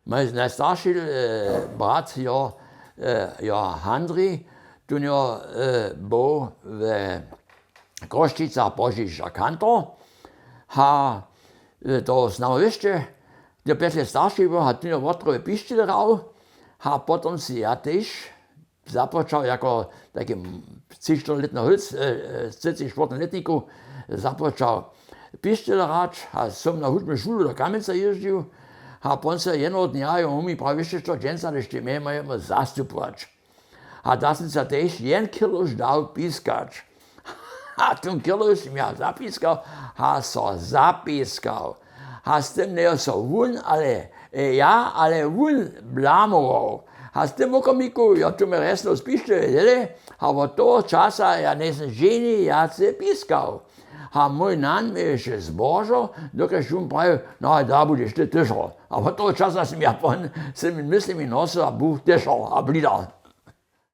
najstarší brat jo Handri, tu bol v Košticách Božíša kantor, har to znamenešte, kde 5 let starší bol, har tu otrove pištilerav, har potom si ja tiež započal ako taký 4-letný hulc, 4-letníku, započal pištilerač, a som na hudbnú školu do Kamenca jezdil, a potom sa jedného dňa mi pravi, čo dnes sa ešte máme zastupovať. A da som sa tiež 1 kiloš dal pískať. A ten kiloš mi ja zapískal, a sa zapískal. A s tým ne so vun, ale vun blamoval. A s tým okamžiku, ja tu mi resno spíšte, a od toho časa ja nesem ženi, ja se pískal. A môj nan mi ešte zbožil, dokiaľ on pravil, no a da budeš ty tešal. A od toho časa som ja myslím, nosil a bol tešal a blídal.